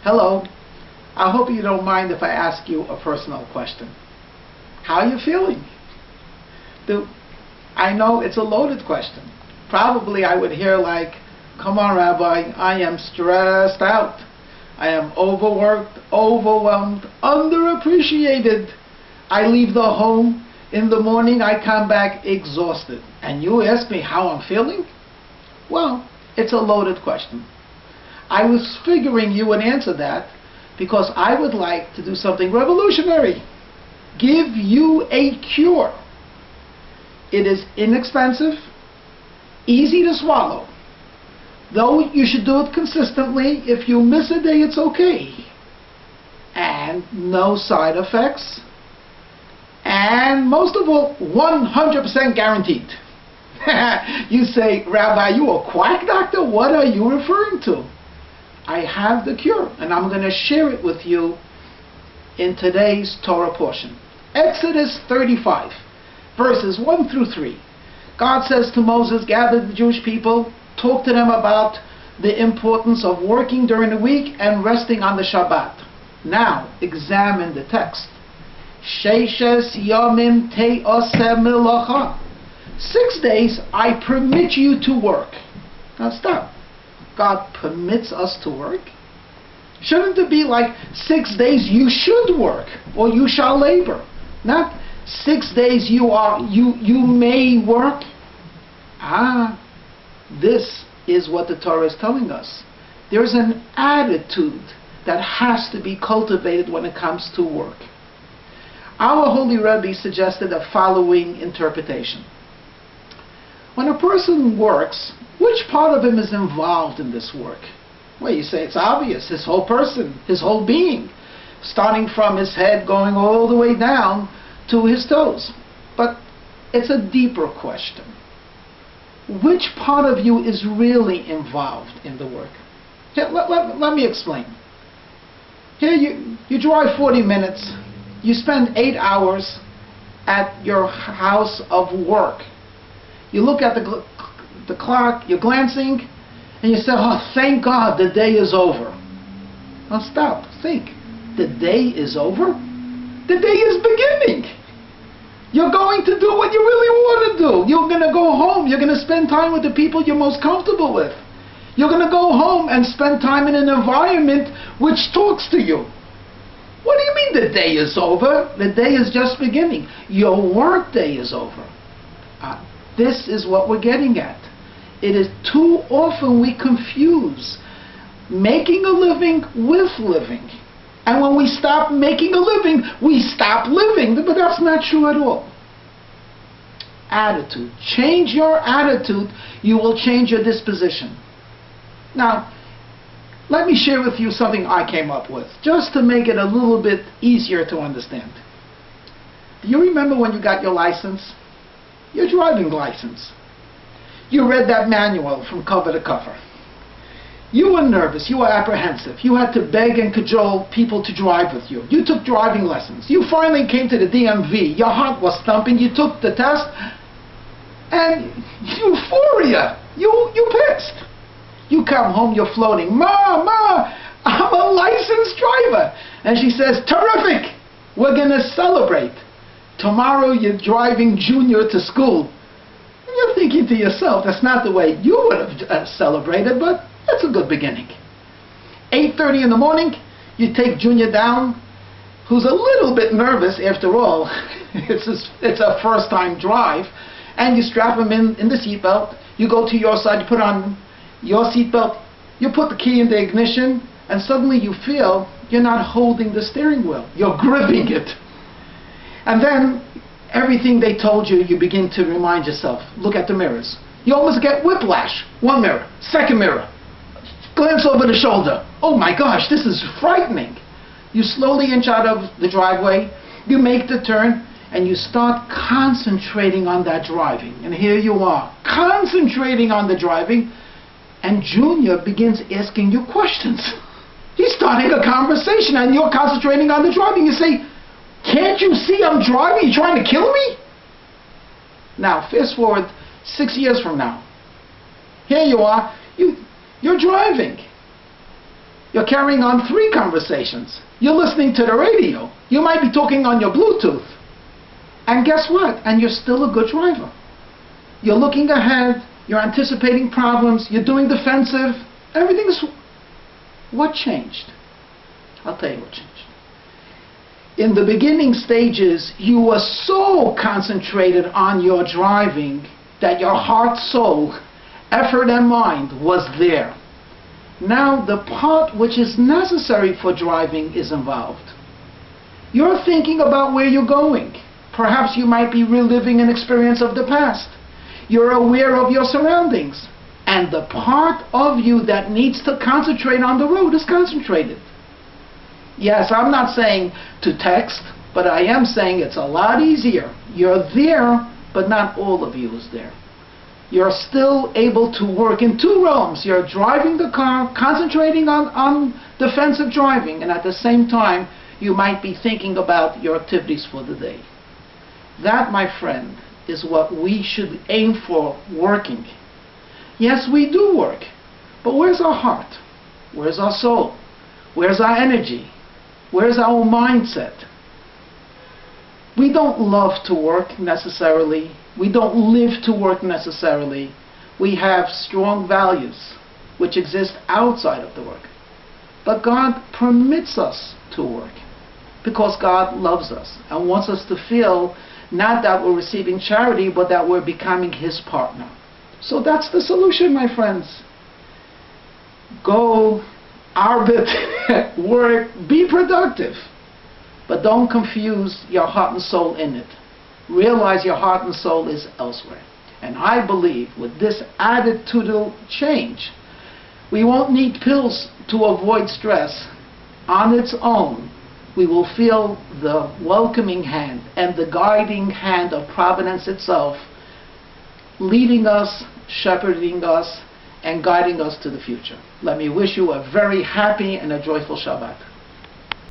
Hello. I hope you don't mind if I ask you a personal question. How are you feeling? I know it's a loaded question. Probably I would hear like, come on, Rabbi, I am stressed out. I am overworked, overwhelmed, underappreciated. I leave the home in the morning, I come back exhausted. And you ask me how I'm feeling? Well, it's a loaded question. I was figuring you would answer that because I would like to do something revolutionary. Give you a cure. It is inexpensive, easy to swallow. Though you should do it consistently. If you miss a day, it's okay. And no side effects. And most of all, 100% guaranteed. You say, Rabbi, you a quack doctor? What are you referring to? I have the cure, and I'm going to share it with you in today's Torah portion. Exodus 35, verses 1 through 3. God says to Moses, gather the Jewish people, talk to them about the importance of working during the week and resting on the Shabbat. Now, examine the text. Sheishes yomim te'oseh melacha. 6 days I permit you to work. Now stop. God permits us to work? Shouldn't it be like 6 days you should work or you shall labor? Not 6 days you may work. This is what the Torah is telling us. There's an attitude that has to be cultivated when it comes to work. Our Holy Rebbe suggested the following interpretation. When a person works, which part of him is involved in this work? Well, you say it's obvious. His whole person, his whole being, starting from his head going all the way down to his toes. But it's a deeper question. Which part of you is really involved in the work? Here, let me explain. Here you drive 40 minutes. You spend 8 hours at your house of work. You look at the clock, you're glancing, and you say, oh, thank God the day is over. Now stop, think. The day is over? The day is beginning. You're going to do what you really want to do. You're going to go home. You're going to spend time with the people you're most comfortable with. You're going to go home and spend time in an environment which talks to you. What do you mean the day is over? The day is just beginning. Your work day is over. This is what we're getting at. It is too often we confuse making a living with living. And when we stop making a living, we stop living. But that's not true at all. Attitude. Change your attitude, you will change your disposition. Now, let me share with you something I came up with, just to make it a little bit easier to understand. Do you remember when you got your license? Your driving license. You read that manual from cover to cover. You were nervous, you were apprehensive. You had to beg and cajole people to drive with you. You took driving lessons. You finally came to the DMV. Your heart was thumping. You took the test. And euphoria. You passed. You come home, you're floating. Ma, I'm a licensed driver. And she says, terrific. We're going to celebrate. Tomorrow you're driving Junior to school. And you're thinking to yourself, that's not the way you would have celebrated, but that's a good beginning. 8:30 in the morning, you take Junior down, who's a little bit nervous after all. It's a first-time drive. And you strap him in the seatbelt. You go to your side, you put on your seatbelt, you put the key in the ignition, and suddenly you feel you're not holding the steering wheel. You're gripping it. And then everything they told you, you begin to remind yourself. Look at the mirrors. You almost get whiplash. One mirror, second mirror. Glance over the shoulder. Oh my gosh, this is frightening. You slowly inch out of the driveway. You make the turn. And you start concentrating on that driving. And here you are, concentrating on the driving. And Junior begins asking you questions. He's starting a conversation and you're concentrating on the driving. You say, can't you see I'm driving? You're trying to kill me? Now, fast forward 6 years from now. Here you are, you're driving. You're carrying on 3 conversations. You're listening to the radio. You might be talking on your Bluetooth. And guess what? And you're still a good driver. You're looking ahead. You're anticipating problems. You're doing defensive. Everything is... What changed? I'll tell you what changed. In the beginning stages, you were so concentrated on your driving that your heart, soul, effort, and mind was there. Now the part which is necessary for driving is involved. You're thinking about where you're going. Perhaps you might be reliving an experience of the past. You're aware of your surroundings. And the part of you that needs to concentrate on the road is concentrated. Yes, I'm not saying to text, but I am saying it's a lot easier. You're there, but not all of you is there. You're still able to work in 2 realms. You're driving the car, concentrating on defensive driving, and at the same time, you might be thinking about your activities for the day. That, my friend, is what we should aim for working. Yes, we do work, but where's our heart? Where's our soul? Where's our energy? Where's our mindset? We don't love to work necessarily. We don't live to work necessarily. We have strong values which exist outside of the work. But God permits us to work because God loves us and wants us to feel not that we're receiving charity, but that we're becoming His partner. So that's the solution, my friends. Go, arbit, work, be productive. But don't confuse your heart and soul in it. Realize your heart and soul is elsewhere. And I believe with this attitudinal change, we won't need pills to avoid stress. On its own, we will feel the welcoming hand and the guiding hand of Providence itself, leading us, shepherding us, and guiding us to the future. Let me wish you a very happy and a joyful Shabbat.